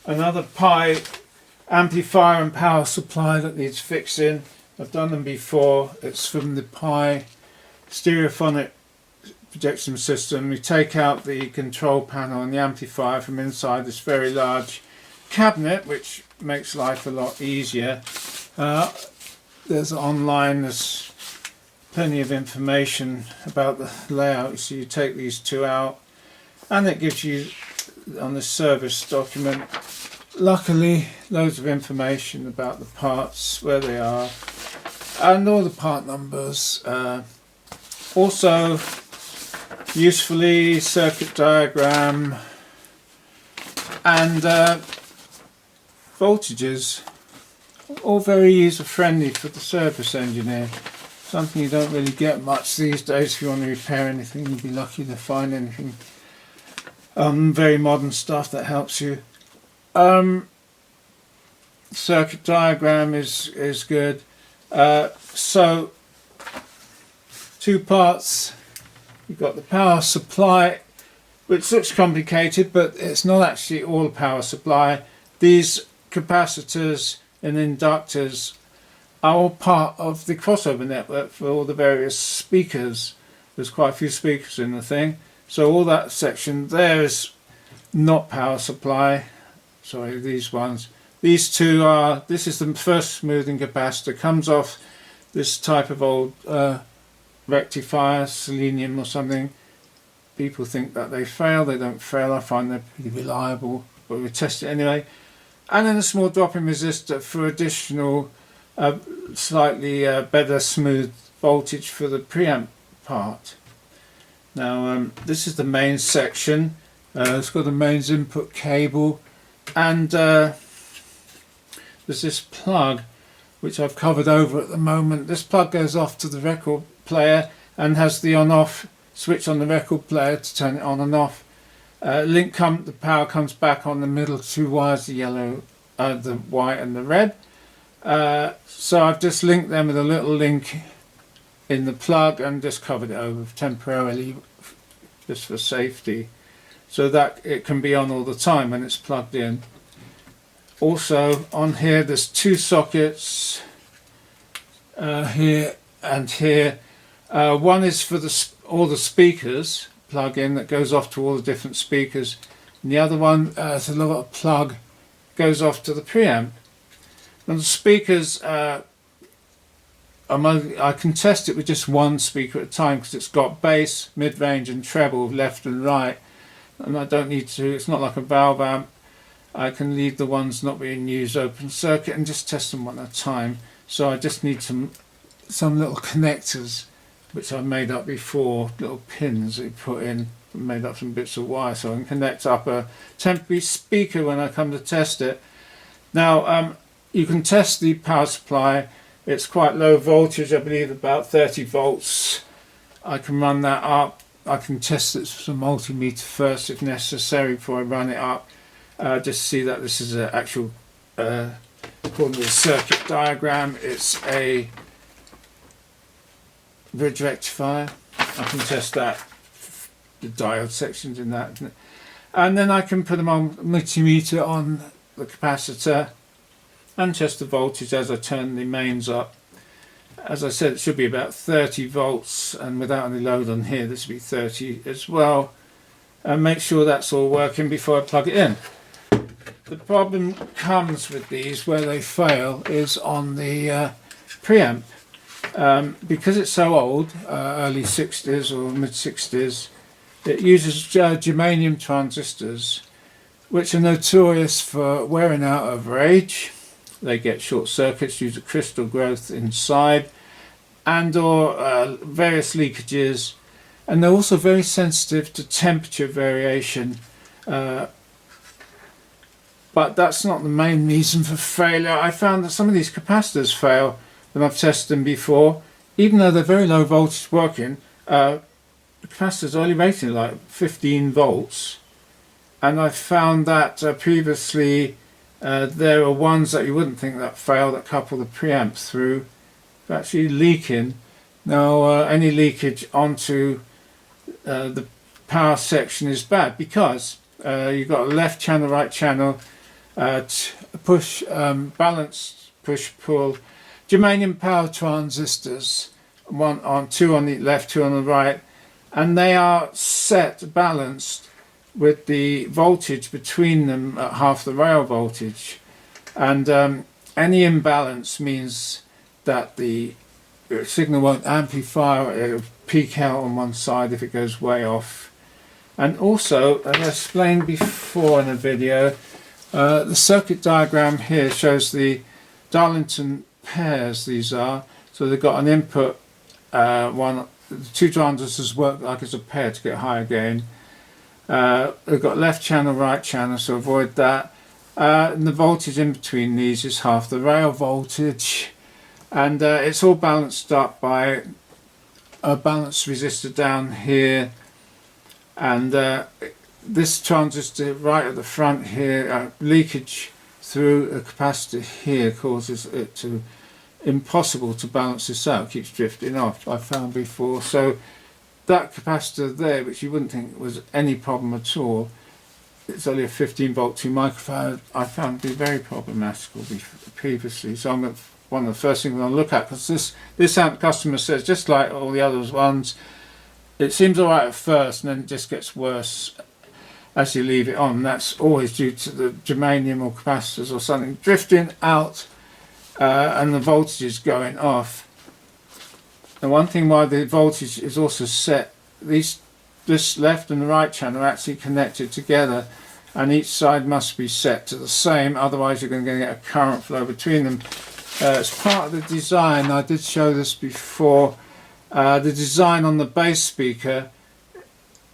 another Pye amplifier and power supply that needs fixing. I've done them before. It's from the Pye Stereophonic Projection System. We take out the control panel and the amplifier from inside this very large cabinet, which makes life a lot easier. There's online, there's plenty of information about the layout. So you take these two out and it gives you on the service document, luckily, loads of information about the parts, where they are, and all the part numbers. Also, usefully, circuit diagram and voltages, all very user friendly for the service engineer. Something you don't really get much these days. If you want to repair anything, you'd be lucky to find anything. Very modern stuff that helps you. Circuit diagram is good. So, two parts. You've got the power supply, which looks complicated, but it's not actually all a power supply. These capacitors and inductors are all part of the crossover network for all the various speakers. There's quite a few speakers in the thing, so all that section there is not power supply. Sorry, these ones. These two are, this is the first smoothing capacitor, comes off this type of old rectifier, selenium or something. People think that they fail. They don't fail. I find they're pretty reliable, but we test it anyway. And then a small drop-in resistor for additional slightly better smooth voltage for the preamp part. Now this is the mains section. It's got a mains input cable, and there's this plug which I've covered over at the moment. This plug goes off to the record player and has the on-off switch on the record player to turn it on and off. The power comes back on the middle two wires, the yellow, the white and the red. So I've just linked them with a little link in the plug and just covered it over temporarily just for safety, so that it can be on all the time when it's plugged in. Also on here there's two sockets, here and here. One is for all the speakers plug-in that goes off to all the different speakers, and the other one is a little plug goes off to the preamp. Now the speakers, I can test it with just one speaker at a time because it's got bass, mid-range and treble left and right, and I don't need to, it's not like a valve amp. I can leave the ones not being used open circuit and just test them one at a time. So I just need some little connectors which I've made up before, little pins that you put in, made up some bits of wire so I can connect up a temporary speaker when I come to test it. Now you can test the power supply. It's quite low voltage, I believe about 30 volts. I can run that up. I can test it with some multimeter first if necessary before I run it up. Just see that this is an actual, according to the circuit diagram, it's a bridge rectifier. I can test that, the diode sections in that. And then I can put a multimeter on the capacitor and test the voltage as I turn the mains up. As I said, it should be about 30 volts, and without any load on here this will be 30 as well. And make sure that's all working before I plug it in. The problem comes with these where they fail is on the preamp. Because it's so old, early 60s or mid 60s, it uses germanium transistors, which are notorious for wearing out over age. They get short circuits due to crystal growth inside and or various leakages, and they're also very sensitive to temperature variation. But that's not the main reason for failure. I found that some of these capacitors fail when I've tested them before. Even though they're very low voltage working, the capacitors are only rated like 15 volts. And I found that previously there are ones that you wouldn't think that fail that couple the preamp through. They're actually leaking. Now any leakage onto the power section is bad because you've got a left channel, right channel. push balanced push-pull germanium power transistors, two on the left, two on the right, and they are set balanced with the voltage between them at half the rail voltage, and any imbalance means that the signal won't amplify, it'll peak out on one side if it goes way off. And also, as I explained before in a video, the circuit diagram here shows the Darlington pairs. These are, so they've got an input, the two transistors work like as a pair to get higher gain. They've got left channel, right channel, so avoid that. And the voltage in between these is half the rail voltage, and it's all balanced up by a balanced resistor down here, and this transistor right at the front here, leakage through a capacitor here causes it to impossible to balance this out. It keeps drifting off, I found before. So that capacitor there, which you wouldn't think was any problem at all, it's only a 15 volt 2 microfarad, I found to be very problematical previously. So one of the first things I'm going to look at, because this amp customer says, just like all the other ones, it seems alright at first and then it just gets worse as you leave it on. That's always due to the germanium or capacitors or something drifting out and the voltage is going off. And one thing why the voltage is also set, this left and the right channel are actually connected together, and each side must be set to the same, otherwise you're going to get a current flow between them. As part of the design, I did show this before, the design on the bass speaker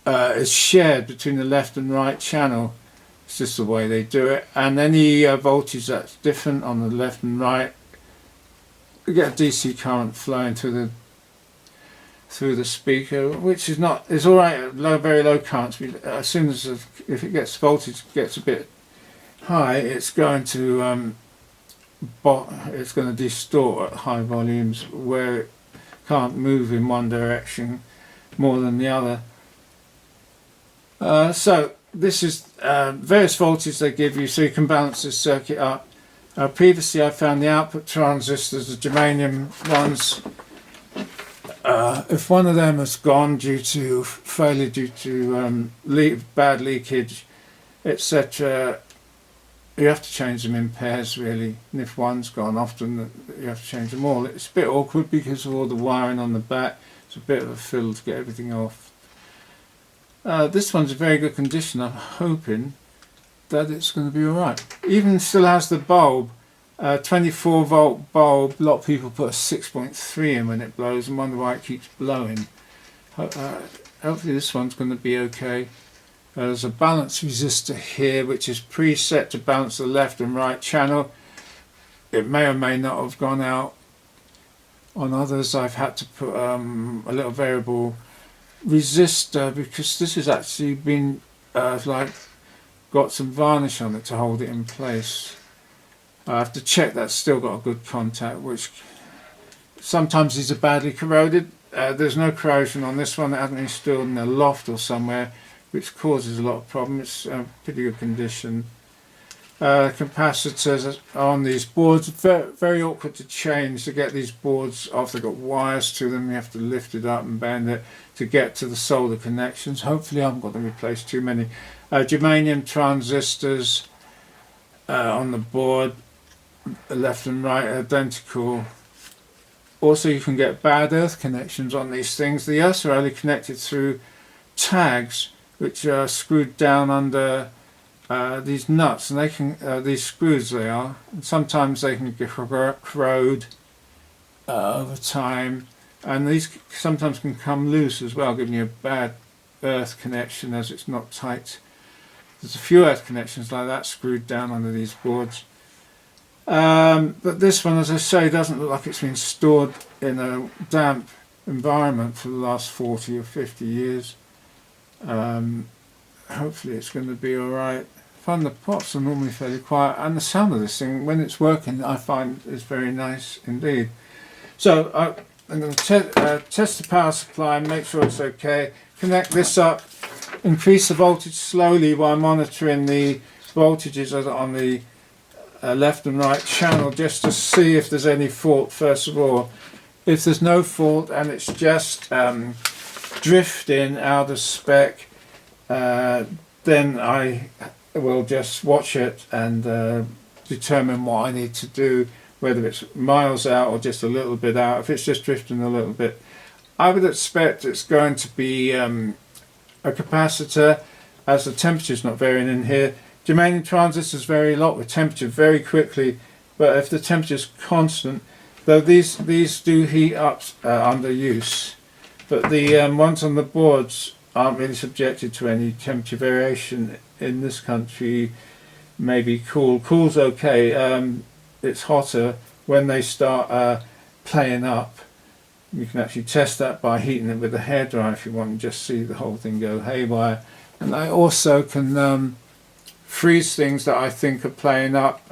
is shared between the left and right channel. It's just the way they do it, and any voltage that's different on the left and right, you get a DC current flowing through the speaker, which is all right at very low currents. As soon as if it gets voltage gets a bit high, it's going to distort at high volumes where it can't move in one direction more than the other. So this is various voltages they give you, so you can balance this circuit up. Previously I found the output transistors, the germanium ones, if one of them has gone due to failure, due to bad leakage, etc., you have to change them in pairs really, and if one's gone, often you have to change them all. It's a bit awkward because of all the wiring on the back. It's a bit of a fiddle to get everything off. This one's in very good condition. I'm hoping that it's going to be alright. Even still has the bulb, 24 volt bulb. A lot of people put a 6.3 in when it blows and wonder why it keeps blowing. Hopefully this one's going to be okay. There's a balance resistor here which is preset to balance the left and right channel. It may or may not have gone out. On others I've had to put a little variable resistor because this has actually been got some varnish on it to hold it in place. I have to check that's still got a good contact, which sometimes these are badly corroded. There's no corrosion on this one. It hasn't been stored in a loft or somewhere, which causes a lot of problems. It's pretty good condition. Capacitors on these boards, very awkward to change. To get these boards off, they've got wires to them. You have to lift it up and bend it to get to the solder connections. Hopefully I haven't got to replace too many. Germanium transistors on the board, left and right identical. Also you can get bad earth connections on these things. The earths are only connected through tags which are screwed down under these nuts, and they can these screws they are, and sometimes they can get corrode over time, and these sometimes can come loose as well, giving you a bad earth connection as it's not tight. There's a few earth connections like that screwed down under these boards, but this one, as I say, doesn't look like it's been stored in a damp environment for the last 40 or 50 years. Hopefully it's going to be alright. I find the pots are normally fairly quiet, and the sound of this thing when it's working I find is very nice indeed. So I'm going to test the power supply and make sure it's okay. Connect this up, increase the voltage slowly while monitoring the voltages on the a left and right channel just to see if there's any fault first of all. If there's no fault and it's just drifting out of spec, then I will just watch it and determine what I need to do, whether it's miles out or just a little bit out. If it's just drifting a little bit, I would expect it's going to be a capacitor, as the temperature is not varying in here. Germanium transistors vary a lot with temperature very quickly, but if the temperature is constant, though these do heat up under use, but the ones on the boards aren't really subjected to any temperature variation. In this country, maybe cool's okay. It's hotter when they start playing up. You can actually test that by heating it with a hairdryer if you want and just see the whole thing go haywire. And I also can freeze things that I think are playing up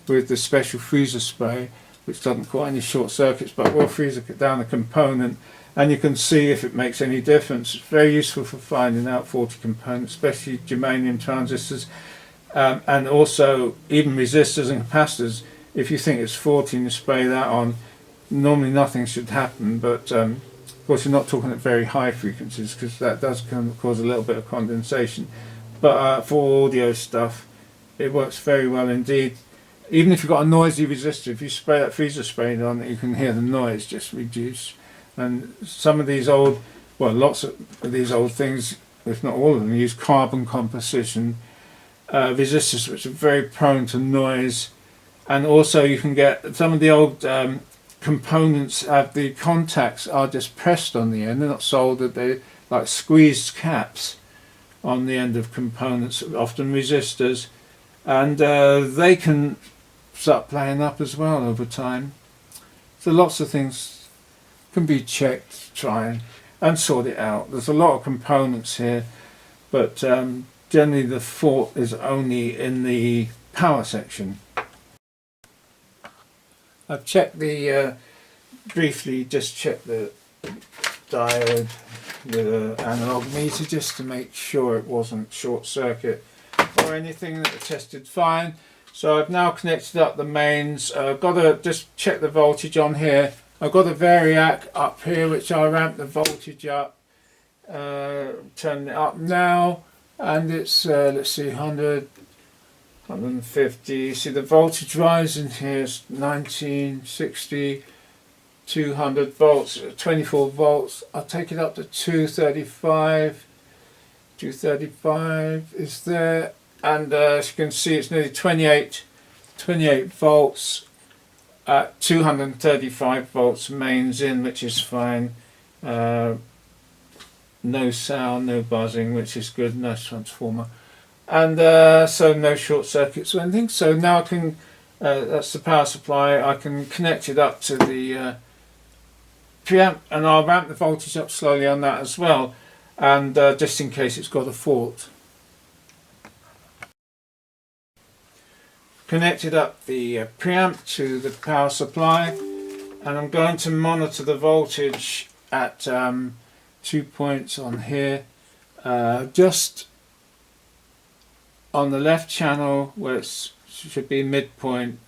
with the special freezer spray, which doesn't cause any short circuits, but will freeze down a component, and you can see if it makes any difference. It's very useful for finding out faulty components, especially germanium transistors, and also even resistors and capacitors. If you think it's faulty and you spray that on, normally nothing should happen, but of course you're not talking at very high frequencies because that does cause a little bit of condensation. But for audio stuff, it works very well indeed. Even if you've got a noisy resistor, if you spray that freezer spray on it, you can hear the noise just reduce. And some of these old, well, lots of these old things, if not all of them, use carbon composition resistors, which are very prone to noise. And also you can get some of the old components have the contacts are just pressed on the end. They're not soldered, they're like squeezed caps on the end of components, often resistors, and they can start playing up as well over time. So lots of things can be checked, try and sort it out. There's a lot of components here, but generally the fault is only in the power section. I've checked the briefly just checked the diode with an analog meter just to make sure it wasn't short circuit or anything. That it tested fine. So I've now connected up the mains. I've got to just check the voltage on here. I've got a variac up here which I ramp the voltage up, turn it up now, and it's let's see, 100, 150. See the voltage rising here is 1960, 200 volts, 24 volts. I'll take it up to 235. 235 is there, and as you can see it's nearly 28 volts at 235 volts mains in, which is fine. No sound, no buzzing, which is good. Nice transformer, and so no short circuits or anything. So now I can that's the power supply. I can connect it up to the preamp, and I'll ramp the voltage up slowly on that as well, and just in case it's got a fault. Connected up the preamp to the power supply, and I'm going to monitor the voltage at 2 points on here, just on the left channel where it should be midpoint.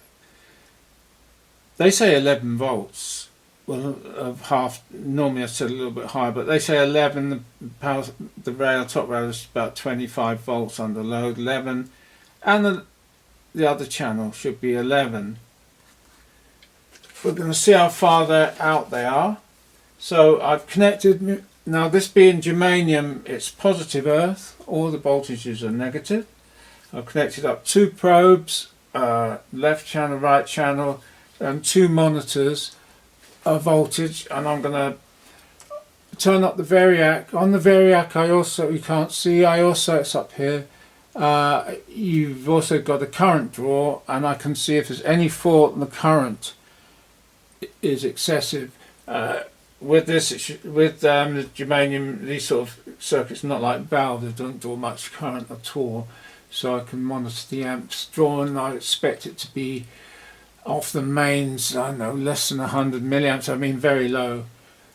They say 11 volts. Well, of half. Normally I said a little bit higher, but they say 11. The power, the rail, top rail is about 25 volts under load, 11, and the other channel should be 11. We're going to see how far out they are. So I've connected. Now this being germanium, it's positive earth. All the voltages are negative. I've connected up 2 probes, left channel, right channel, and 2 monitors of voltage, and I'm going to turn up the variac. On the variac I also, you can't see, it's up here. You've also got a current draw, and I can see if there's any fault and the current is excessive. With this, with the germanium, these sort of circuits, not like valve, they don't draw much current at all. So I can monitor the amps drawn. I expect it to be off the mains, I don't know, less than 100 milliamps, I mean very low.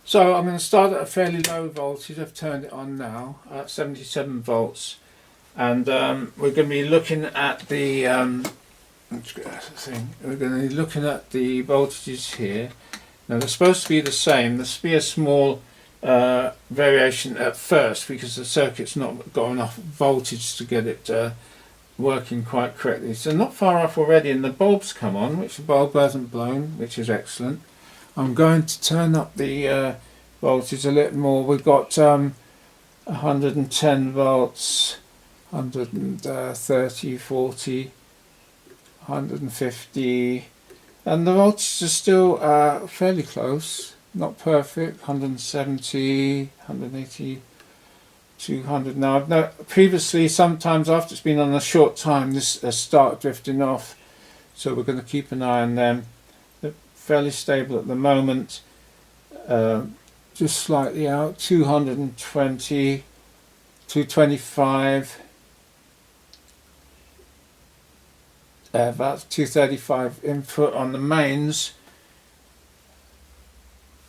So I'm going to start at a fairly low voltage. I've turned it on now at 77 volts. And we're going to be looking at the we're going to be looking at the voltages here. Now they're supposed to be the same. There's to be a small variation at first because the circuit's not got enough voltage to get it working quite correctly. So not far off already, and the bulb's come on, which the bulb hasn't blown, which is excellent. I'm going to turn up the voltage a little more. We've got 110 volts, 130, 40, 150, and the voltages are still fairly close, not perfect. 170, 180, 200. Now I've previously, sometimes after it's been on a short time, this start drifting off, so we're going to keep an eye on them. They're fairly stable at the moment, just slightly out. 220, 225, about 235 input on the mains,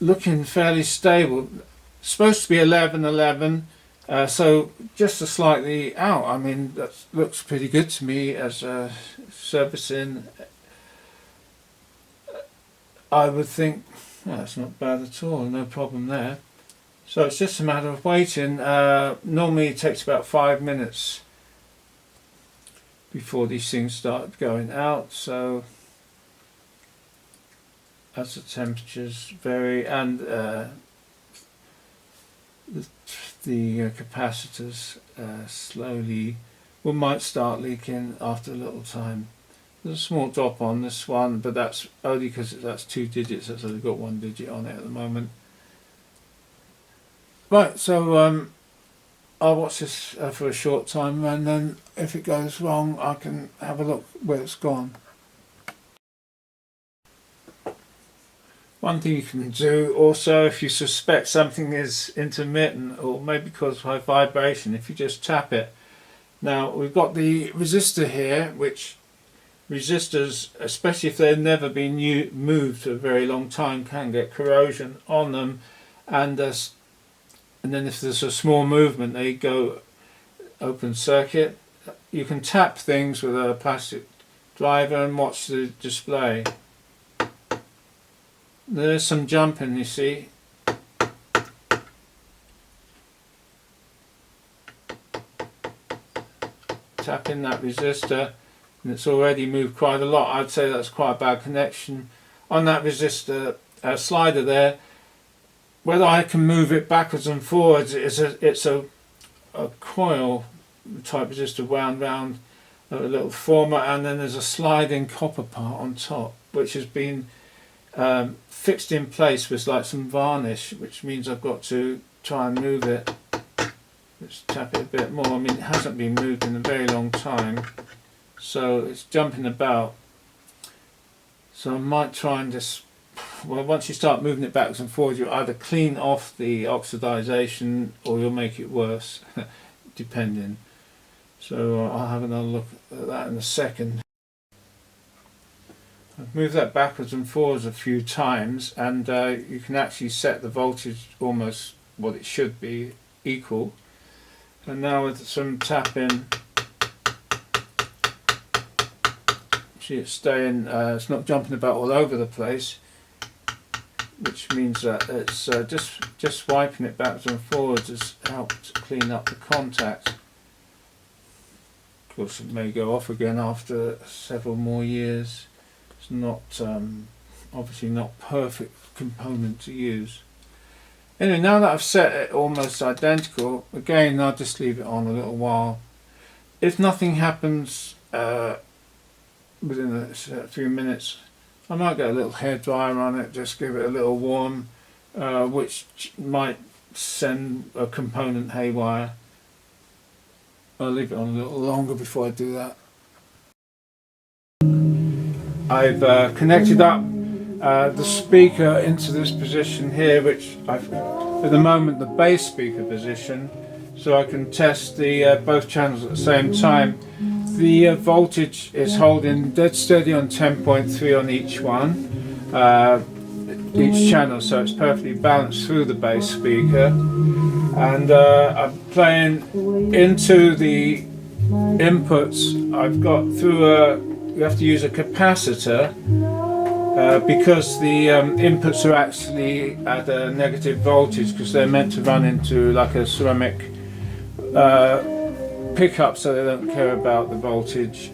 looking fairly stable. Supposed to be 1111, so just a slightly out. I mean, that looks pretty good to me as a servicing. I would think that's not bad at all, no problem there. So it's just a matter of waiting. Normally it takes about 5 minutes before these things start going out, so as the temperatures vary and the capacitors slowly might start leaking after a little time. There's a small drop on this one, but that's only because that's 2 digits. That's only got 1 digit on it at the moment. Right, so I'll watch this for a short time, and then if it goes wrong I can have a look where it's gone. One thing you can do also, if you suspect something is intermittent or maybe caused by vibration, if you just tap it. Now we've got the resistor here, which resistors, especially if they've never been moved for a very long time, can get corrosion on them, and then if there's a small movement they go open circuit. You can tap things with a plastic driver and watch the display. There's some jumping, you see. Tapping that resistor, and it's already moved quite a lot. I'd say that's quite a bad connection on that resistor slider there. Whether I can move it backwards and forwards, it's a coil type resistor wound round a little former, and then there's a sliding copper part on top which has been fixed in place with like some varnish, which means I've got to try and move it. Let's tap it a bit more. I mean, it hasn't been moved in a very long time, so it's jumping about. So I might try and just, well, once you start moving it backwards and forwards, you'll either clean off the oxidization or you'll make it worse, depending. So I'll have another look at that in a second. I've moved that backwards and forwards a few times, and you can actually set the voltage almost what it should be, equal. And now with some tapping, see it's staying, it's not jumping about all over the place, which means that it's just wiping it backwards and forwards has helped clean up the contact. Of course it may go off again after several more years. It's not obviously not perfect component to use. Anyway, now that I've set it almost identical, again I'll just leave it on a little while. If nothing happens within a few minutes, I might get a little hairdryer on it, just give it a little warm, which might send a component haywire. I'll leave it on a little longer before I do that. I've connected up the speaker into this position here, which I've at the moment the bass speaker position, so I can test the both channels at the same time. The voltage is holding dead steady on 10.3 on each one, each channel, so it's perfectly balanced through the bass speaker. And I'm playing into the inputs. I've got through a you have to use a capacitor because the inputs are actually at a negative voltage, because they're meant to run into like a ceramic pickup, so they don't care about the voltage.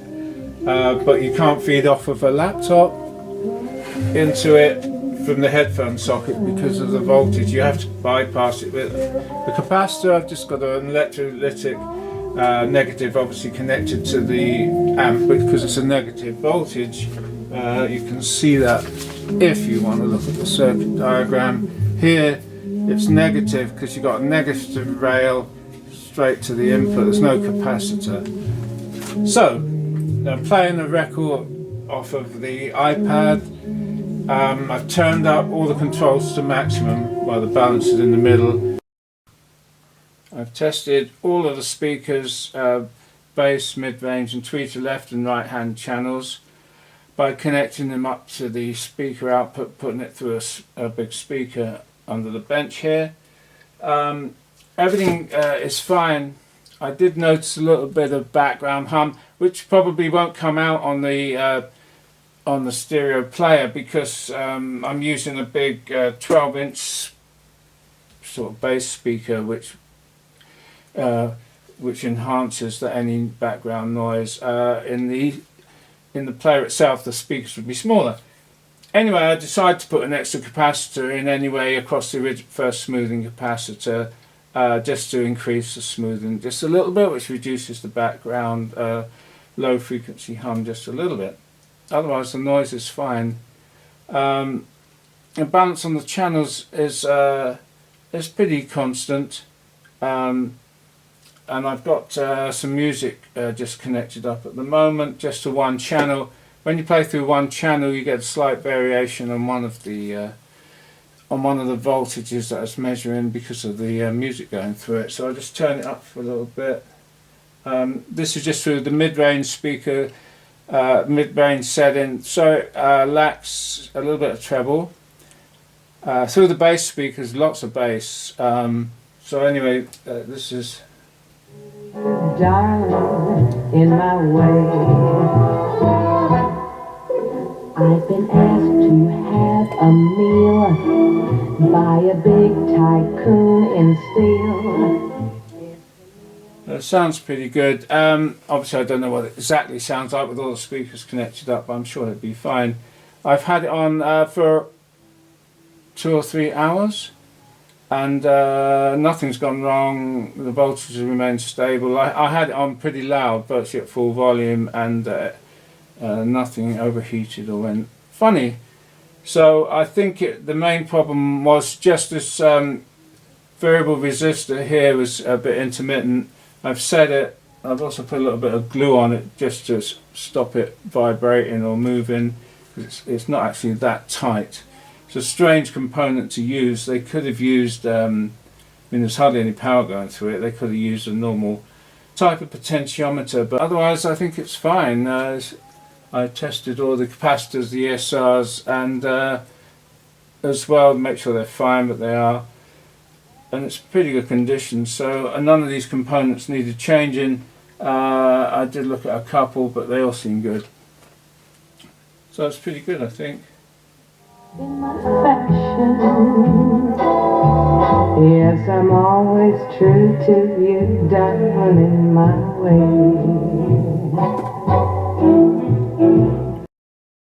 But you can't feed off of a laptop into it from the headphone socket because of the voltage. You have to bypass it with the capacitor. I've just got an electrolytic negative obviously connected to the amp, because it's a negative voltage. You can see that if you want to look at the circuit diagram. Here it's negative because you've got a negative rail straight to the input. There's no capacitor. So I'm playing a record off of the iPad. I've turned up all the controls to maximum while the balance is in the middle. I've tested all of the speakers, bass, mid-range and tweeter left and right hand channels by connecting them up to the speaker output, putting it through a big speaker under the bench here. Everything is fine. I did notice a little bit of background hum, which probably won't come out on the stereo player, because I'm using a big 12-inch sort of bass speaker, which enhances any background noise. In the player itself, the speakers would be smaller. Anyway, I decided to put an extra capacitor in anyway across the first smoothing capacitor, just to increase the smoothing just a little bit, which reduces the background low frequency hum just a little bit. Otherwise the noise is fine. The balance on the channels is pretty constant, and I've got some music just connected up at the moment, just to one channel. When you play through one channel, you get a slight variation on one of the voltages that it's measuring because of the music going through it. So I'll just turn it up for a little bit. This is just through the mid-range speaker, mid-range setting, so it lacks a little bit of treble. Through the bass speakers, lots of bass. So anyway, this is Darling, in my way, I've been asked to have a meal by a big tycoon in steel. Sounds pretty good. Obviously I don't know what it exactly sounds like with all the speakers connected up, but I'm sure it'll be fine. I've had it on for 2 or 3 hours, and nothing's gone wrong. The voltage remains stable. I had it on pretty loud, virtually at full volume, and nothing overheated or went funny. So I think the main problem was just this variable resistor here was a bit intermittent. I've set it. I've also put a little bit of glue on it just to stop it vibrating or moving. It's not actually that tight. It's a strange component to use. They could have used, I mean, there's hardly any power going through it. They could have used a normal type of potentiometer, but otherwise I think it's fine. I tested all the capacitors, the ESRs, and as well, make sure they're fine, but they are. And it's pretty good condition, so none of these components needed changing. I did look at a couple, but they all seem good. So it's pretty good, I think. In my fashion, yes, I'm always true to you, darling, in my way.